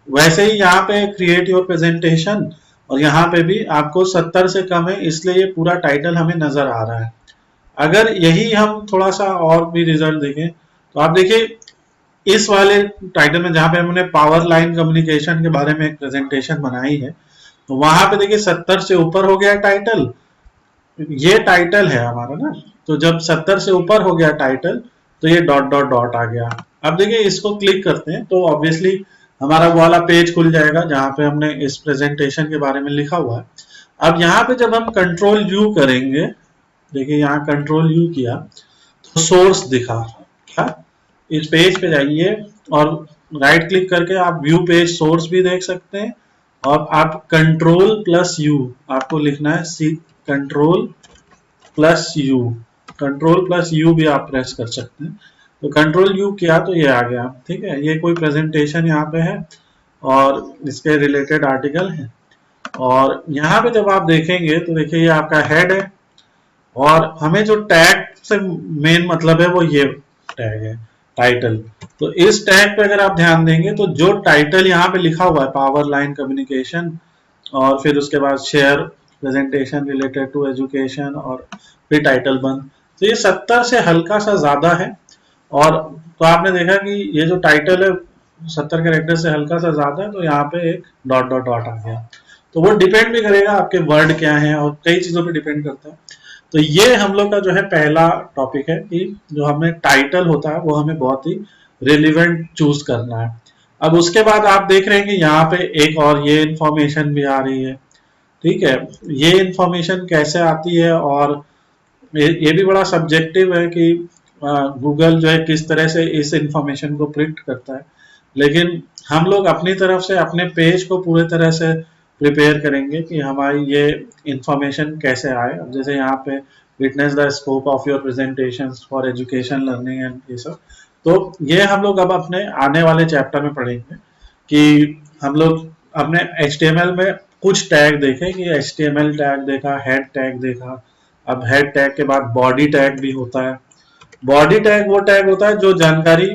वैसे ही यहाँ पे क्रिएट योर प्रेजेंटेशन और यहाँ पे भी आपको 70 से कम है इसलिए ये पूरा टाइटल हमें नजर आ रहा है। अगर यही हम थोड़ा सा और भी रिजल्ट देखें तो आप देखिए इस वाले टाइटल में जहाँ पे हमने पावर लाइन कम्युनिकेशन के बारे में एक प्रेजेंटेशन बनाई है, तो वहां पे देखिए 70 से ऊपर हो गया टाइटल, ये टाइटल है हमारा ना। तो जब 70 से ऊपर हो गया टाइटल तो ये डॉट डॉट डॉट आ गया। अब देखिए इसको क्लिक करते हैं तो ऑब्वियसली हमारा वो वाला पेज खुल जाएगा जहां पे हमने इस प्रेजेंटेशन के बारे में लिखा हुआ है। अब यहाँ पे जब हम कंट्रोल यू करेंगे, देखिए यहाँ कंट्रोल यू किया तो सोर्स दिखा, क्या इस पेज पे जाइए और राइट क्लिक करके आप व्यू पेज सोर्स भी देख सकते हैं, और आप कंट्रोल प्लस यू आपको लिखना है, C control plus U, control plus U भी आप प्रेस कर सकते हैं। तो कंट्रोल यू किया तो ये आ गया, ठीक है। ये कोई प्रेजेंटेशन यहाँ पे है और इसके रिलेटेड आर्टिकल है। और यहाँ पे जब आप देखेंगे तो देखिए ये आपका हेड है और हमें जो टैग से मेन मतलब है वो ये टैग है टाइटल। तो इस टैग पे अगर आप ध्यान देंगे तो जो टाइटल यहाँ पे लिखा हुआ है पावर लाइन कम्युनिकेशन और फिर उसके बाद share presentation related to education और फिर टाइटल बंद, तो ये 70 से हल्का सा ज्यादा है। और तो आपने देखा कि ये जो टाइटल है 70 कैरेक्टर से हल्का सा ज्यादा है, तो यहाँ पे एक डॉट डॉट डॉट आ गया। तो वो डिपेंड भी करेगा आपके वर्ड क्या है और कई चीजों पे डिपेंड करता है। तो ये हम लोग का जो है पहला टॉपिक है कि जो हमें टाइटल होता है वो हमें बहुत ही रिलेवेंट चूज करना है। अब उसके बाद आप देख रहे हैं कि यहाँ पे एक और ये इंफॉर्मेशन भी आ रही है, ठीक है। ये इंफॉर्मेशन कैसे आती है और ये भी बड़ा सब्जेक्टिव है कि गूगल जो है किस तरह से इस इंफॉर्मेशन को प्रिंट करता है, लेकिन हम लोग अपनी तरफ से अपने पेज को पूरे तरह से प्रिपेयर करेंगे कि हमारी ये इंफॉर्मेशन कैसे आए। अब जैसे यहाँ पे witness the scope of your presentation for education learning and ये सब, तो ये हम लोग अब अपने आने वाले चैप्टर में पढ़ेंगे कि हम लोग अपने HTML में कुछ टैग देखें कि HTML टैग देखा, हेड टैग देखा। अब हेड टैग के बाद बॉडी टैग भी होता है। बॉडी टैग वो टैग होता है जो जानकारी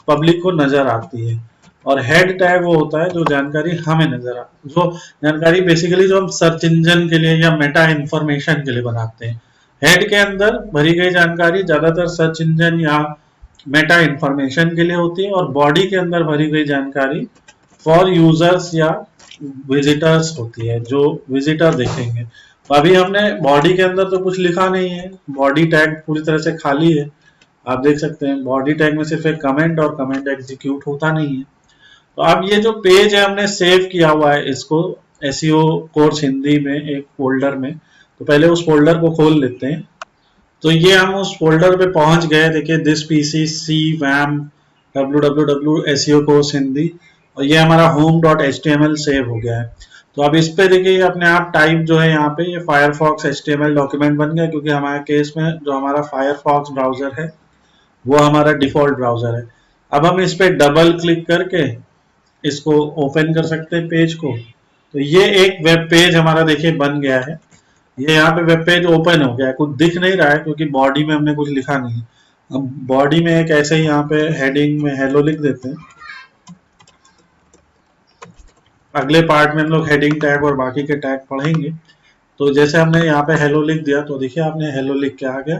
पब्लिक को नजर आती है, और हेड टैग वो होता है जो जानकारी हमें नजर आती है, जो जानकारी बेसिकली जो हम सर्च इंजन के लिए या मेटा इंफॉर्मेशन के लिए बनाते हैं। हेड के अंदर भरी गई जानकारी ज्यादातर सर्च इंजन या मेटा इंफॉर्मेशन के लिए होती है, और बॉडी के अंदर भरी गई जानकारी फॉर यूजर्स या विजिटर्स होती है, जो विजिटर देखेंगे। तो अभी हमने बॉडी के अंदर तो कुछ लिखा नहीं है, बॉडी टैग पूरी तरह से खाली है। आप देख सकते हैं बॉडी टैग में सिर्फ एक कमेंट और कमेंट एग्जीक्यूट होता नहीं है। तो अब ये जो पेज है हमने सेव किया हुआ है इसको एसईओ कोर्स हिंदी में एक फोल्डर में, तो पहले उस फोल्डर को खोल लेते हैं। तो ये हम उस फोल्डर पे पहुंच गए, देखिए दिस पीसी सी वैम www एसईओ कोर्स हिंदी, और ये हमारा home.html सेव हो गया है। तो अब इस पे देखिए अपने आप टाइप जो है यहाँ पे ये फायरफॉक्स HTML डॉक्यूमेंट बन गया, क्योंकि हमारे केस में जो हमारा फायरफॉक्स ब्राउजर है वो हमारा डिफॉल्ट ब्राउजर है। अब हम इस पे डबल क्लिक करके इसको ओपन कर सकते हैं पेज को। तो ये एक वेब पेज हमारा देखिए बन गया है। ये यहाँ पे वेब पेज ओपन हो गया है, कुछ दिख नहीं रहा है क्योंकि बॉडी में हमने कुछ लिखा नहीं है। अब बॉडी में एक ऐसे ही यहाँ पे हेडिंग में हेलो लिख देते हैं। अगले पार्ट में हम लोग हेडिंग टैग और बाकी के टैग पढ़ेंगे। तो जैसे हमने यहाँ पे हेलो लिख दिया, तो देखिए आपने हेलो लिख के आ गया,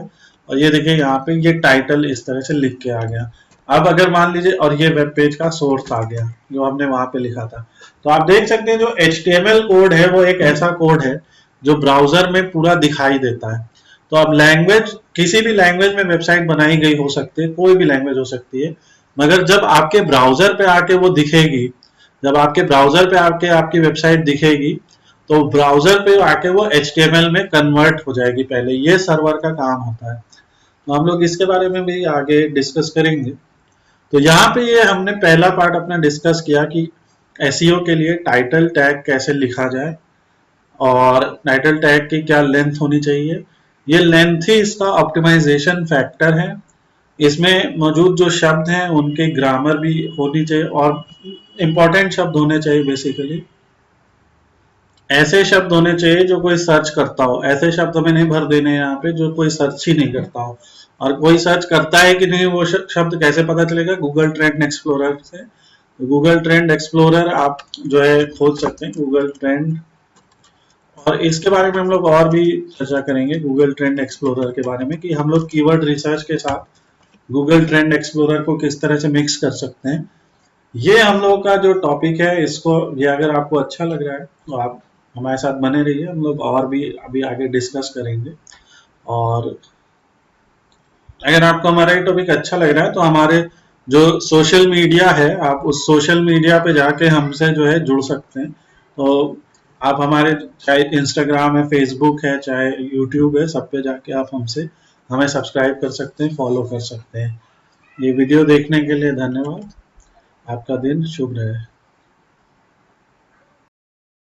और ये देखिए यहाँ पे ये टाइटल इस तरह से लिख के आ गया। अब अगर मान लीजिए, और ये वेब पेज का सोर्स आ गया जो हमने वहां पे लिखा था। तो आप देख सकते हैं जो HTML कोड है वो एक ऐसा कोड है जो ब्राउजर में पूरा दिखाई देता है। तो अब लैंग्वेज, किसी भी लैंग्वेज में वेबसाइट बनाई गई हो सकती है, कोई भी लैंग्वेज हो सकती है, मगर जब आपके ब्राउजर पे आके वो दिखेगी, जब आपके ब्राउजर पे आके आपकी वेबसाइट दिखेगी, तो ब्राउजर पे आके वो HTML में कन्वर्ट हो जाएगी। पहले ये सर्वर का काम होता है, तो हम लोग इसके बारे में भी आगे डिस्कस करेंगे। तो यहाँ पे ये हमने पहला पार्ट अपना डिस्कस किया कि एसईओ के लिए टाइटल टैग कैसे लिखा जाए, और टाइटल टैग की क्या लेंथ होनी चाहिए। ये लेंथ ही इसका ऑप्टिमाइजेशन फैक्टर है। इसमें मौजूद जो शब्द हैं उनके ग्रामर भी होनी चाहिए, और इम्पोर्टेंट शब्द होने चाहिए। बेसिकली ऐसे शब्द होने चाहिए जो कोई सर्च करता हो। ऐसे शब्द हमें नहीं भर देने यहाँ पे जो कोई सर्च ही नहीं करता हो, और कोई सर्च करता है कि नहीं वो शब्द कैसे पता चलेगा? गूगल ट्रेंड एक्सप्लोरर से। गूगल ट्रेंड एक्सप्लोरर आप जो है खोज सकते हैं, गूगल ट्रेंड, और इसके बारे में हम लोग और भी चर्चा करेंगे गूगल ट्रेंड एक्सप्लोरर के बारे में, कि हम लोग कीवर्ड रिसर्च के साथ गूगल ट्रेंड एक्सप्लोरर को किस तरह से मिक्स कर सकते हैं। ये हम लोग का जो टॉपिक है, इसको ये अगर आपको अच्छा लग रहा है तो आप हमारे साथ बने रहिए, हम लोग और भी अभी आगे डिस्कस करेंगे। और अगर आपको हमारा ये टॉपिक अच्छा लग रहा है तो हमारे जो सोशल मीडिया है, आप उस सोशल मीडिया पे जाके हमसे जो है जुड़ सकते हैं। तो आप हमारे चाहे इंस्टाग्राम है, फेसबुक है, चाहे यूट्यूब है, सब पे जाके आप हमसे हमें सब्सक्राइब कर सकते हैं, फॉलो कर सकते हैं। ये वीडियो देखने के लिए धन्यवाद। आपका दिन शुभ रहे।